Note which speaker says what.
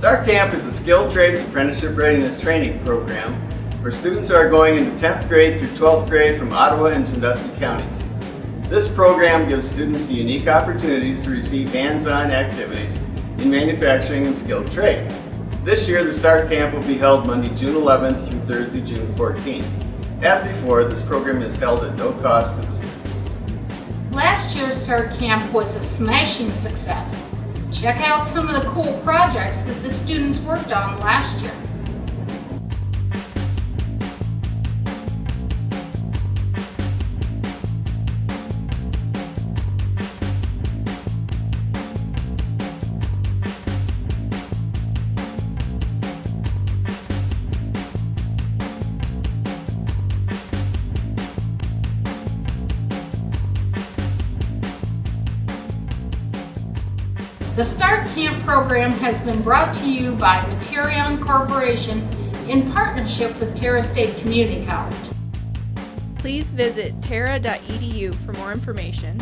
Speaker 1: START Camp is a skilled trades apprenticeship readiness training program where students are going into 10th grade through 12th grade from Ottawa and Sandusky counties. This program gives students the unique opportunities to receive hands-on activities in manufacturing and skilled trades. This year, the START Camp will be held Monday, June 11th through Thursday, June 14th. As before, this program is held at no cost to the students.
Speaker 2: Last year's START Camp was a smashing success. Check out some of the cool projects that the students worked on last year. The START Camp program has been brought to you by Materion Corporation in partnership with Terra State Community College.
Speaker 3: Please visit terra.edu for more information.